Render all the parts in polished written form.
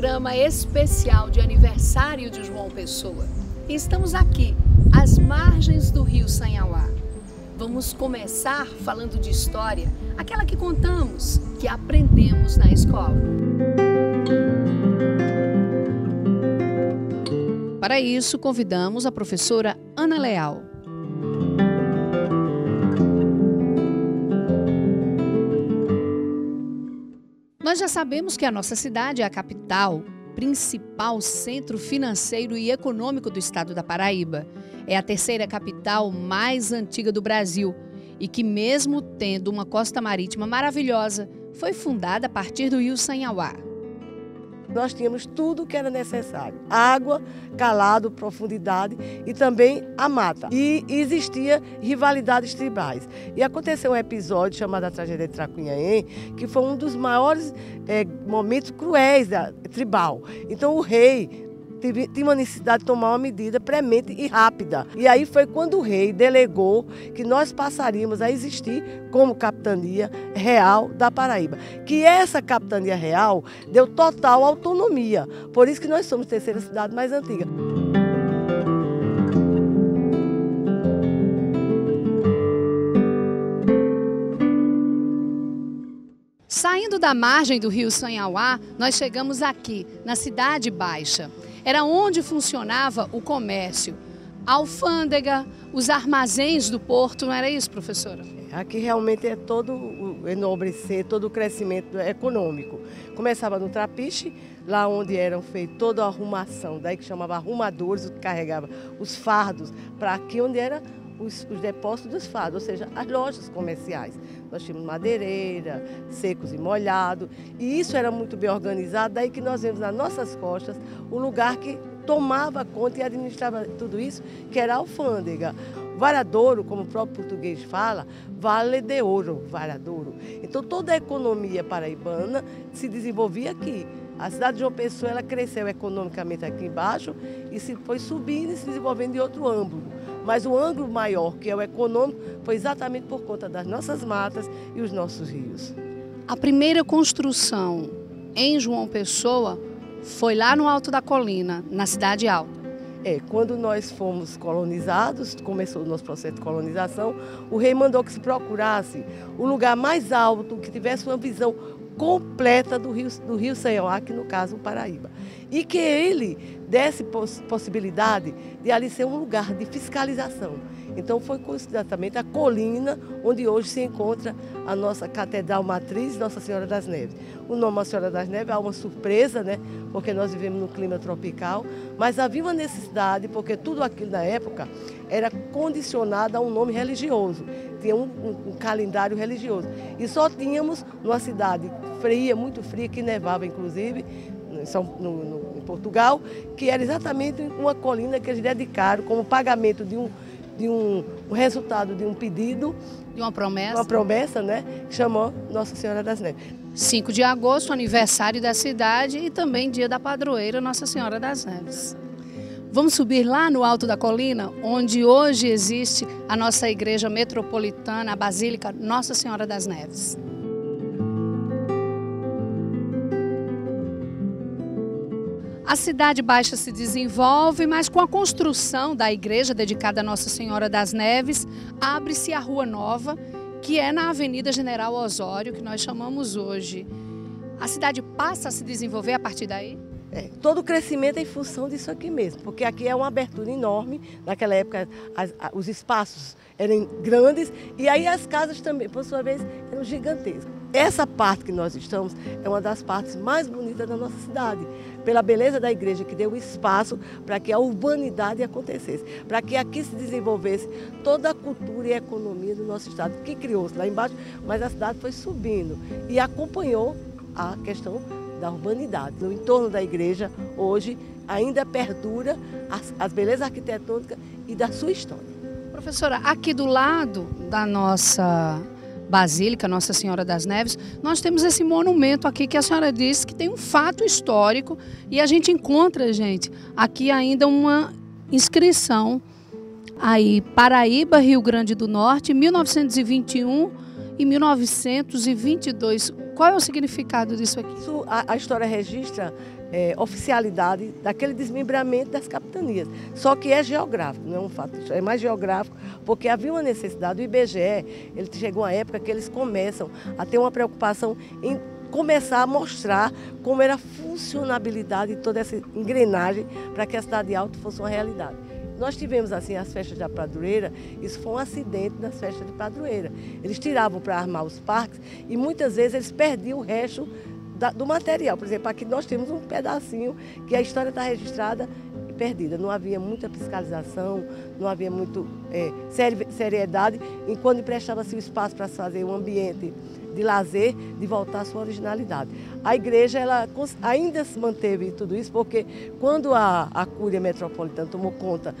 programa especial de aniversário de João Pessoa. E estamos aqui, às margens do rio Sanhauá. Vamos começar falando de história, aquela que contamos, que aprendemos na escola. Para isso, convidamos a professora Ana Leal. Nós já sabemos que a nossa cidade é a capital, principal centro financeiro e econômico do estado da Paraíba. É a terceira capital mais antiga do Brasil e que, mesmo tendo uma costa marítima maravilhosa, foi fundada a partir do rio Sanhauá. Nós tínhamos tudo o que era necessário: água, calado, profundidade e também a mata. E existia rivalidades tribais. E aconteceu um episódio chamado a Tragédia de Tracunhaém, que foi um dos maiores momentos cruéis da tribal. Então o rei tinha uma necessidade de tomar uma medida premente e rápida. E aí foi quando o rei delegou que nós passaríamos a existir como capitania real da Paraíba. Que essa capitania real deu total autonomia. Por isso que nós somos a terceira cidade mais antiga. Saindo da margem do rio Sanhauá, nós chegamos aqui, na Cidade Baixa. Era onde funcionava o comércio, a alfândega, os armazéns do porto, não era isso, professora? Aqui realmente é todo o enobrecer, todo o crescimento econômico. Começava no Trapiche, lá onde eram feitas toda a arrumação, daí que chamava arrumadores, que carregava os fardos, para aqui onde era os depósitos dos fardos, ou seja, as lojas comerciais. Nós tínhamos madeireira, secos e molhados, e isso era muito bem organizado, daí que nós vemos nas nossas costas o lugar que tomava conta e administrava tudo isso, que era a alfândega. Varadouro, como o próprio português fala, vale de ouro, varadouro. Então toda a economia paraibana se desenvolvia aqui. A cidade de João Pessoa ela cresceu economicamente aqui embaixo e se foi subindo e se desenvolvendo em outro ângulo. Mas o ângulo maior, que é o econômico, foi exatamente por conta das nossas matas e os nossos rios. A primeira construção em João Pessoa foi lá no alto da colina, na Cidade Alta. Quando nós fomos colonizados, começou o nosso processo de colonização, o rei mandou que se procurasse o lugar mais alto, que tivesse uma visão completa do rio Sanhauá, que no caso o Paraíba. E que ele desse possibilidade de ali ser um lugar de fiscalização. Então foi exatamente a colina onde hoje se encontra a nossa Catedral Matriz Nossa Senhora das Neves. O nome Nossa Senhora das Neves é uma surpresa, né? Porque nós vivemos num clima tropical, mas havia uma necessidade, porque tudo aquilo na época era condicionado a um nome religioso, tinha um calendário religioso. E só tínhamos numa cidade fria, muito fria, que nevava inclusive, em Portugal, que era exatamente uma colina que eles dedicaram como pagamento de um resultado de um pedido. De uma promessa. Uma promessa, né? Que chamou Nossa Senhora das Neves. 5 de agosto, aniversário da cidade e também dia da padroeira Nossa Senhora das Neves. Vamos subir lá no alto da colina, onde hoje existe a nossa igreja metropolitana, a Basílica Nossa Senhora das Neves. A Cidade Baixa se desenvolve, mas com a construção da igreja dedicada a Nossa Senhora das Neves, abre-se a Rua Nova, que é na Avenida General Osório, que nós chamamos hoje. A cidade passa a se desenvolver a partir daí? Todo o crescimento é em função disso aqui mesmo, porque aqui é uma abertura enorme. Naquela época os espaços eram grandes e aí as casas também, por sua vez, eram gigantescas. Essa parte que nós estamos é uma das partes mais bonitas da nossa cidade, pela beleza da igreja que deu espaço para que a urbanidade acontecesse, para que aqui se desenvolvesse toda a cultura e a economia do nosso estado, que criou-se lá embaixo, mas a cidade foi subindo e acompanhou a questão da urbanidade. No entorno da igreja, hoje, ainda perdura as belezas arquitetônicas e da sua história. Professora, aqui do lado da nossa Basílica Nossa Senhora das Neves, nós temos esse monumento aqui que a senhora disse que tem um fato histórico e a gente encontra, gente, aqui ainda uma inscrição aí, Paraíba, Rio Grande do Norte, 1921 e 1922. Qual é o significado disso aqui? A história registra oficialidade daquele desmembramento das capitanias. Só que é geográfico, não é um fato, é mais geográfico, porque havia uma necessidade. O IBGE, ele chegou a época que eles começam a ter uma preocupação em começar a mostrar como era a funcionabilidade de toda essa engrenagem para que a cidade de Alto fosse uma realidade. Nós tivemos assim as festas da padroeira, isso foi um acidente nas festas de padroeira. Eles tiravam para armar os parques e muitas vezes eles perdiam o resto do material. Por exemplo, aqui nós temos um pedacinho que a história está registrada e perdida. Não havia muita fiscalização, não havia muito seriedade, enquanto emprestava-se o espaço para fazer um ambiente de lazer, de voltar à sua originalidade. A igreja ela ainda se manteve tudo isso, porque quando a Cúria Metropolitana tomou conta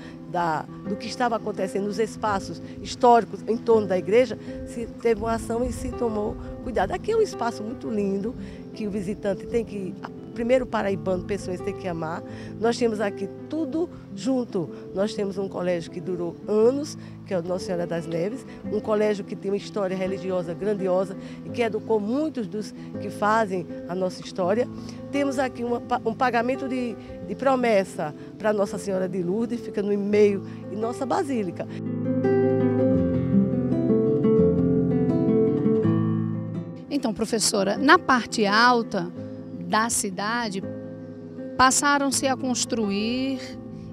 do que estava acontecendo nos espaços históricos em torno da igreja, se teve uma ação e se tomou cuidado. Aqui é um espaço muito lindo, que o visitante tem que... Primeiro, paraibano, pessoas têm que amar. Nós temos aqui tudo junto. Nós temos um colégio que durou anos, que é o Nossa Senhora das Neves, um colégio que tem uma história religiosa grandiosa e que educou muitos dos que fazem a nossa história. Temos aqui um pagamento de promessa para Nossa Senhora de Lourdes, fica no meio e nossa basílica. Então, professora, na parte alta da cidade, passaram-se a construir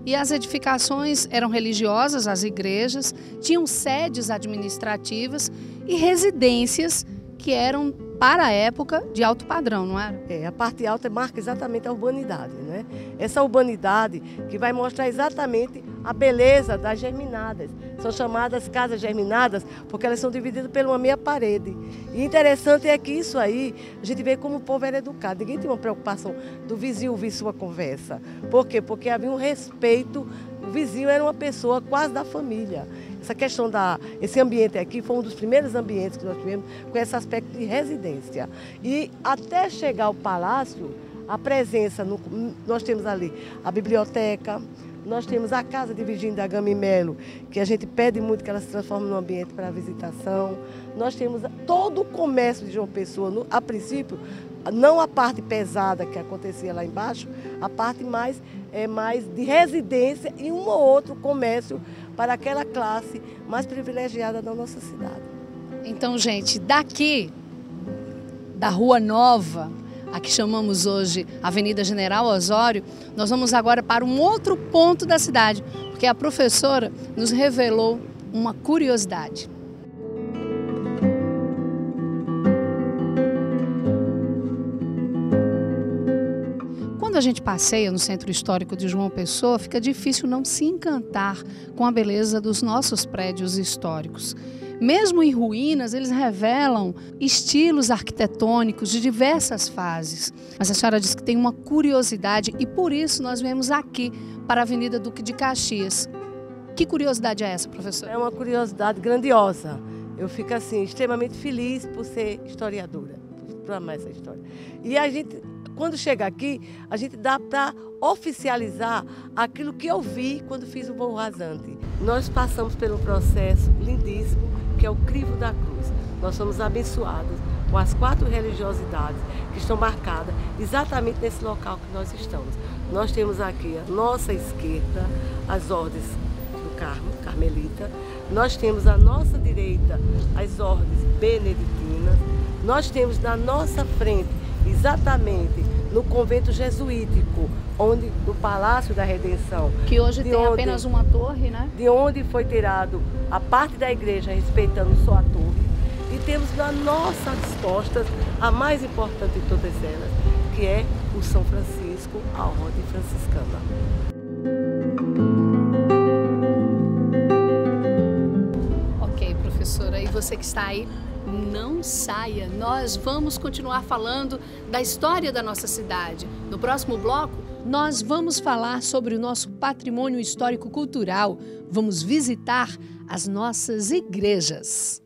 e as edificações eram religiosas, as igrejas, tinham sedes administrativas e residências que eram, para a época, de alto padrão, não era? A parte alta marca exatamente a urbanidade, né? Essa urbanidade que vai mostrar exatamente a beleza das germinadas. São chamadas casas germinadas porque elas são divididas por uma meia parede. E interessante é que isso aí, a gente vê como o povo era educado. Ninguém tinha uma preocupação do vizinho ouvir sua conversa. Por quê? Porque havia um respeito. O vizinho era uma pessoa quase da família. Essa questão esse ambiente aqui foi um dos primeiros ambientes que nós tivemos com esse aspecto de residência. E até chegar ao palácio, a presença, nós temos ali a biblioteca, nós temos a casa de Virgínia da Gama e Melo, que a gente pede muito que ela se transforme num ambiente para visitação. Nós temos todo o comércio de João Pessoa, a princípio, não a parte pesada que acontecia lá embaixo, a parte mais de residência e um ou outro comércio para aquela classe mais privilegiada da nossa cidade. Então, gente, daqui, da Rua Nova, a que chamamos hoje Avenida General Osório, nós vamos agora para um outro ponto da cidade, porque a professora nos revelou uma curiosidade. Quando a gente passeia no Centro Histórico de João Pessoa, fica difícil não se encantar com a beleza dos nossos prédios históricos. Mesmo em ruínas, eles revelam estilos arquitetônicos de diversas fases. Mas a senhora disse que tem uma curiosidade e por isso nós viemos aqui para a Avenida Duque de Caxias. Que curiosidade é essa, professora? É uma curiosidade grandiosa. Eu fico assim, extremamente feliz por ser historiadora, por amar essa história. E a gente, quando chega aqui, a gente dá para oficializar aquilo que eu vi quando fiz o voo rasante. Nós passamos pelo processo lindíssimo, que é o crivo da cruz. Nós somos abençoados com as 4 religiosidades que estão marcadas exatamente nesse local que nós estamos. Nós temos aqui à nossa esquerda as ordens do Carmo, Carmelita. Nós temos à nossa direita as ordens beneditinas. Nós temos na nossa frente, exatamente no convento jesuítico, no Palácio da Redenção. Que hoje tem apenas uma torre, né? De onde foi tirado a parte da igreja respeitando só a torre. E temos na nossa costas a mais importante de todas elas, que é o São Francisco, a Ordem Franciscana. Ok, professora, e você que está aí, não saia, nós vamos continuar falando da história da nossa cidade. No próximo bloco, nós vamos falar sobre o nosso patrimônio histórico-cultural. Vamos visitar as nossas igrejas.